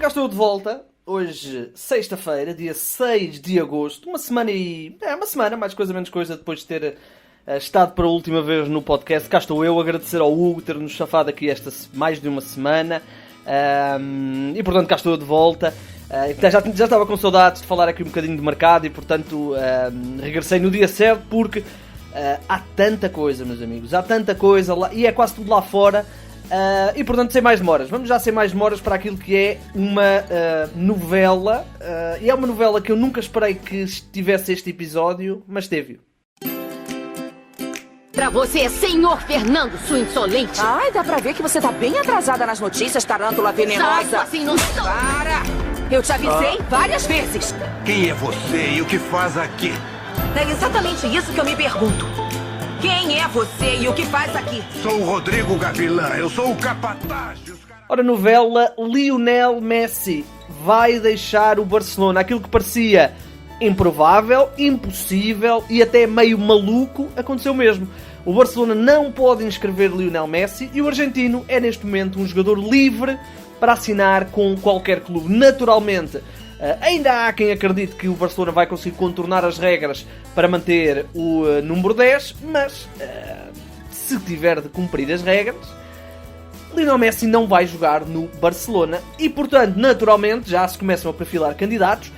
cá estou de volta. Hoje, sexta-feira, dia 6 de agosto. Uma semana, mais coisa menos coisa, depois de ter estado para a última vez no podcast. Cá estou eu, agradecer ao Hugo ter-nos chafado aqui mais de uma semana. E portanto, cá estou de volta. Já estava com saudades de falar aqui um bocadinho de mercado e portanto regressei no dia certo porque há tanta coisa, meus amigos. Há tanta coisa lá, e é quase tudo lá fora. E portanto, sem mais demoras, vamos já sem mais demoras para aquilo que é uma novela. E é uma novela que eu nunca esperei que tivesse este episódio, mas teve. Pra você, senhor Fernando, sua insolente. Ai, dá pra ver que você tá bem atrasada nas notícias, tarântula venenosa. Sabe, assim não sou. Para! Eu te avisei várias vezes. Quem é você e o que faz aqui? É exatamente isso que eu me pergunto. Quem é você e o que faz aqui? Sou o Rodrigo Gavilã, eu sou o capataz. Ora, novela, Lionel Messi vai deixar o Barcelona. Aquilo que parecia improvável, impossível e até meio maluco, aconteceu mesmo. O Barcelona não pode inscrever Lionel Messi e o argentino é neste momento um jogador livre para assinar com qualquer clube. Naturalmente, ainda há quem acredite que o Barcelona vai conseguir contornar as regras para manter o número 10, mas se tiver de cumprir as regras, Lionel Messi não vai jogar no Barcelona e, portanto, naturalmente, já se começam a perfilar candidatos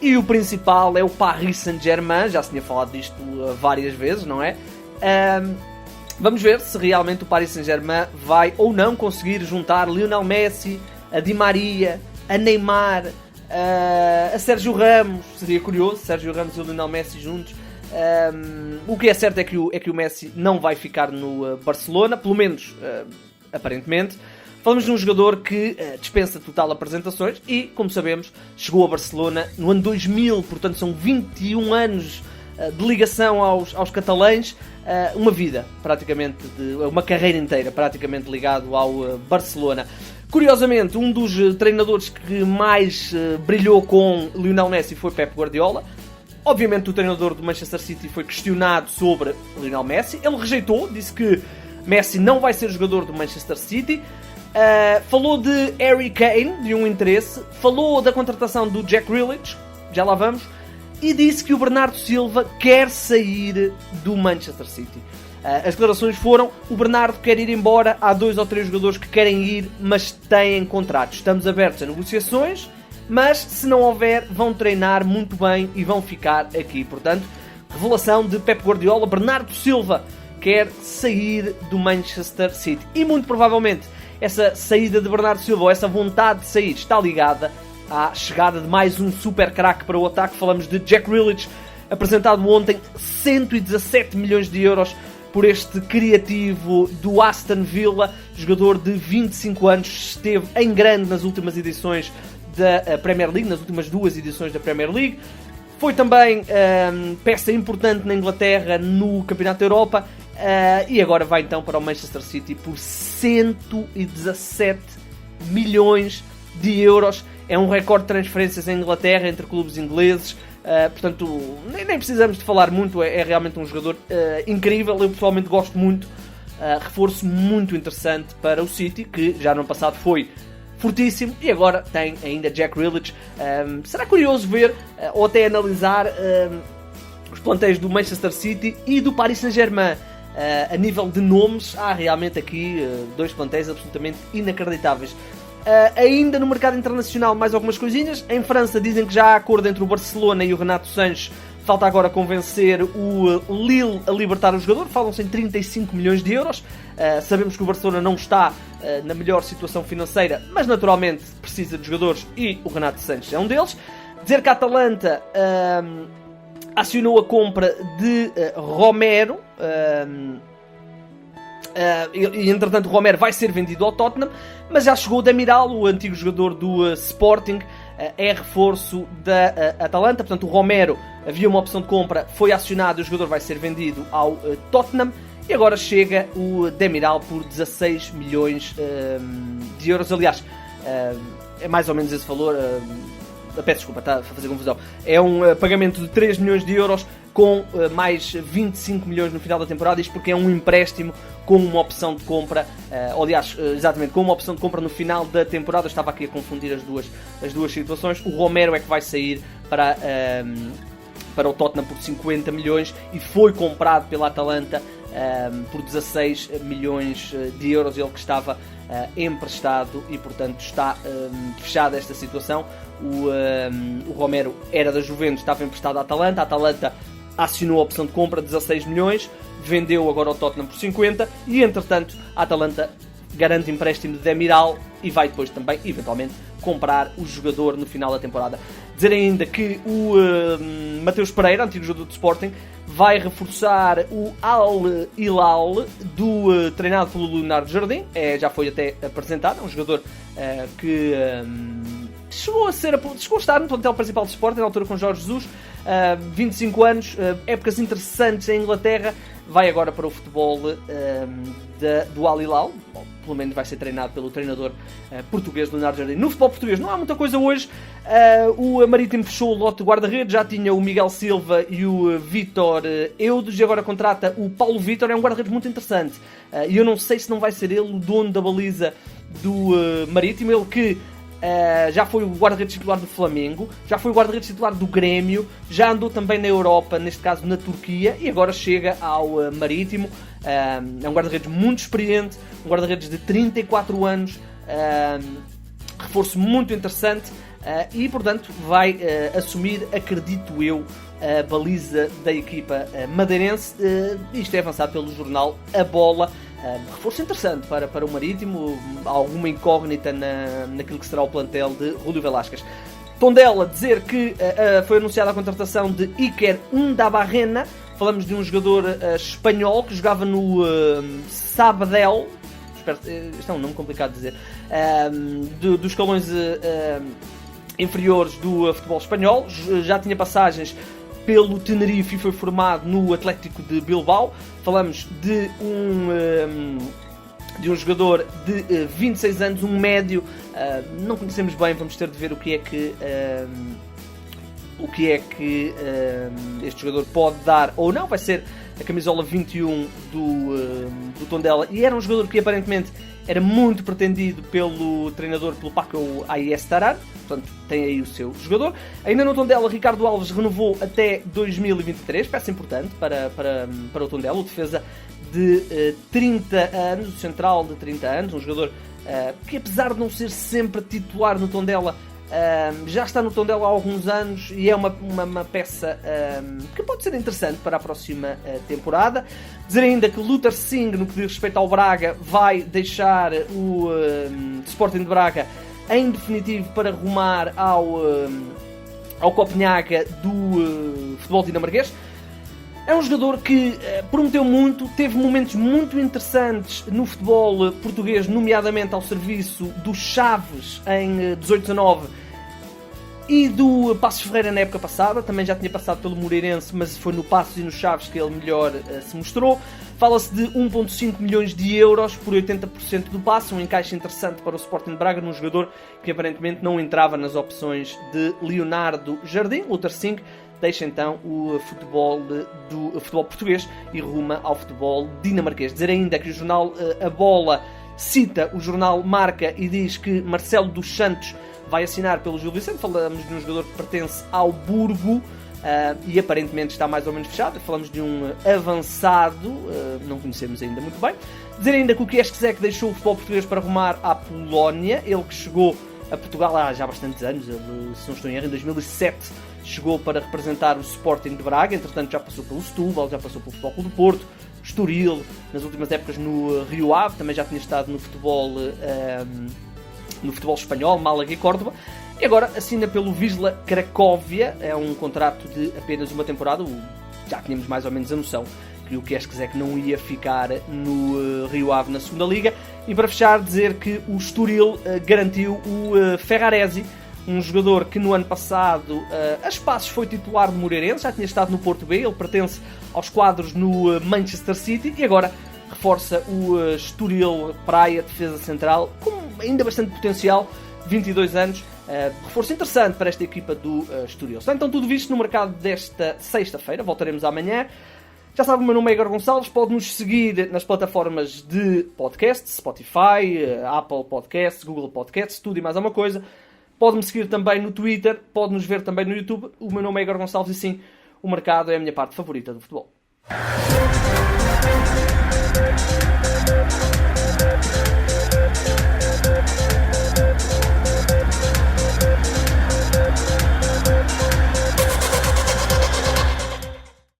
e o principal é o Paris Saint-Germain. Já se tinha falado disto várias vezes, não é? Vamos ver se realmente o Paris Saint-Germain vai ou não conseguir juntar Lionel Messi, a Di Maria, a Neymar, a Sérgio Ramos. Seria curioso, Sérgio Ramos e o Lionel Messi juntos. O que é certo é que o Messi não vai ficar no Barcelona, pelo menos aparentemente. Falamos de um jogador que dispensa total apresentações e, como sabemos, chegou a Barcelona no ano 2000, portanto são 21 anos de ligação aos catalães, uma vida, praticamente, uma carreira inteira praticamente ligado ao Barcelona. Curiosamente, um dos treinadores que mais brilhou com Lionel Messi foi Pep Guardiola. Obviamente o treinador do Manchester City foi questionado sobre Lionel Messi. Ele rejeitou, disse que Messi não vai ser jogador do Manchester City. Falou de Harry Kane, de um interesse. Falou da contratação do Jack Grealish, já lá vamos. E disse que o Bernardo Silva quer sair do Manchester City. As declarações foram: o Bernardo quer ir embora, há 2 ou 3 jogadores que querem ir, mas têm contratos. Estamos abertos a negociações, mas se não houver, vão treinar muito bem e vão ficar aqui. Portanto, revelação de Pep Guardiola: Bernardo Silva quer sair do Manchester City. E muito provavelmente essa saída de Bernardo Silva, ou essa vontade de sair, está ligada à chegada de mais um super craque para o ataque. Falamos de Jack Grealish, apresentado ontem 117 milhões de euros por este criativo do Aston Villa, jogador de 25 anos, esteve em grande nas últimas edições da Premier League, nas últimas 2 edições da Premier League. Foi também peça importante na Inglaterra no Campeonato da Europa e agora vai então para o Manchester City por 117 milhões de euros. É um recorde de transferências em Inglaterra entre clubes ingleses. Portanto, nem precisamos de falar muito. É realmente um jogador incrível. Eu pessoalmente gosto muito. Reforço muito interessante para o City, que já no passado foi fortíssimo e agora tem ainda Jack Grealish. Será curioso ver ou até analisar os plantéis do Manchester City e do Paris Saint-Germain. A nível de nomes, há realmente aqui 2 plantéis absolutamente inacreditáveis. Ainda no mercado internacional, mais algumas coisinhas. Em França dizem que já há acordo entre o Barcelona e o Renato Sanches. Falta agora convencer o Lille a libertar o jogador. Falam-se em 35 milhões de euros. Sabemos que o Barcelona não está na melhor situação financeira, mas naturalmente precisa de jogadores e o Renato Sanches é um deles. Dizer que a Atalanta acionou a compra de Romero. E entretanto o Romero vai ser vendido ao Tottenham, mas já chegou o Demiral, o antigo jogador do Sporting, é reforço da Atalanta. Portanto, o Romero, havia uma opção de compra, foi acionado e o jogador vai ser vendido ao Tottenham. E agora chega o Demiral por 16 milhões de euros. Aliás, é mais ou menos esse valor. peço desculpa, está a fazer confusão. É um pagamento de 3 milhões de euros com mais 25 milhões no final da temporada, isto porque é um empréstimo com uma opção de compra, aliás, exatamente, com uma opção de compra no final da temporada. Eu estava aqui a confundir as duas situações. O Romero é que vai sair para o Tottenham por 50 milhões e foi comprado pela Atalanta por 16 milhões de euros, ele que estava emprestado, e portanto está fechada esta situação. O Romero era da Juventus, estava emprestado à Atalanta, a Atalanta assinou a opção de compra, 16 milhões, vendeu agora ao Tottenham por 50, e entretanto a Atalanta garante empréstimo de Demiral e vai depois também, eventualmente, comprar o jogador no final da temporada. Dizer ainda que o Mateus Pereira, antigo jogador do Sporting, vai reforçar o Al Hilal, treinado pelo Leonardo Jardim. Já foi até apresentado, é um jogador que chegou a estar no plantel principal do Sporting na altura com Jorge Jesus, 25 anos, épocas interessantes em Inglaterra. Vai agora para o futebol do Al Hilal. Bom, pelo menos vai ser treinado pelo treinador português Leonardo Jardim. No futebol português não há muita coisa hoje. O Marítimo fechou o lote de guarda-redes, já tinha o Miguel Silva e o Vítor Eudes, e agora contrata o Paulo Vítor. É um guarda-redes muito interessante, e eu não sei se não vai ser ele o dono da baliza do Marítimo, ele que já foi o guarda-redes titular do Flamengo, já foi o guarda-redes titular do Grêmio, já andou também na Europa, neste caso na Turquia, e agora chega ao Marítimo. É um guarda-redes muito experiente, um guarda-redes de 34 anos, reforço muito interessante, e portanto vai assumir, acredito eu, a baliza da equipa madeirense. Isto é avançado pelo jornal A Bola. Reforço interessante para o Marítimo, alguma incógnita naquilo que será o plantel de Rúlio Velasquez. Tondela dizer que foi anunciada a contratação de Iker Undabarrena. Falamos de um jogador espanhol que jogava no Sabadell, isto é um nome complicado de dizer, dos escalões inferiores do futebol espanhol. Já tinha passagens pelo Tenerife e foi formado no Atlético de Bilbao. Falamos de um jogador de 26 anos, um médio. Não conhecemos bem, vamos ter de ver o que é que este jogador pode dar ou não. Vai ser a camisola 21 do Tondela, e era um jogador que aparentemente era muito pretendido pelo treinador, pelo Paco Ayestaran. Portanto, tem aí o seu jogador. Ainda no Tondela, Ricardo Alves renovou até 2023, peça importante para o Tondela, o defesa de 30 anos, o central de 30 anos, um jogador que, apesar de não ser sempre titular no Tondela, já está no Tondela há alguns anos, e é uma peça que pode ser interessante para a próxima temporada. Dizer ainda que Luther Singh, no que diz respeito ao Braga, vai deixar o Sporting de Braga em definitivo para rumar ao Copenhaga do futebol dinamarquês. É um jogador que prometeu muito, teve momentos muito interessantes no futebol português, nomeadamente ao serviço do Chaves em 18-19 e do Passos Ferreira na época passada. Também já tinha passado pelo Moreirense, mas foi no Passos e no Chaves que ele melhor se mostrou. Fala-se de 1,5 milhões de euros por 80% do passe, um encaixe interessante para o Sporting de Braga, num jogador que aparentemente não entrava nas opções de Leonardo Jardim. Luther Singh deixa então o futebol português e ruma ao futebol dinamarquês. Dizer ainda que o jornal A Bola cita o jornal Marca e diz que Marcelo dos Santos vai assinar pelo Gil Vicente. Falamos de um jogador que pertence ao Burgo, e aparentemente está mais ou menos fechado. Falamos de um avançado, não conhecemos ainda muito bem. Dizer ainda que o Kieszczek deixou o futebol português para rumar à Polónia. Ele que chegou a Portugal há já bastantes anos, ele, se não estou em erro, em 2007 chegou para representar o Sporting de Braga. Entretanto já passou pelo Setúbal, já passou pelo Futebol Clube do Porto, Estoril, nas últimas épocas no Rio Ave, também já tinha estado no futebol espanhol, Málaga e Córdoba, e agora assina pelo Wisla Cracóvia. É um contrato de apenas uma temporada. Já tínhamos mais ou menos a noção que o Kieszczek não ia ficar no Rio Ave na segunda liga. E para fechar, dizer que o Estoril garantiu o Ferraresi, um jogador que no ano passado a espaços foi titular do Moreirense, já tinha estado no Porto B, ele pertence aos quadros no Manchester City e agora reforça o Estoril Praia, defesa central, com ainda bastante potencial. 22 anos, reforço interessante para esta equipa do Estoril. Está então tudo visto no mercado desta sexta-feira, voltaremos amanhã. Já sabe, o meu nome é Igor Gonçalves, pode-nos seguir nas plataformas de podcast, Spotify, Apple Podcasts, Google Podcasts, tudo e mais alguma coisa. Pode-me seguir também no Twitter, pode-nos ver também no YouTube. O meu nome é Igor Gonçalves e sim, o mercado é a minha parte favorita do futebol.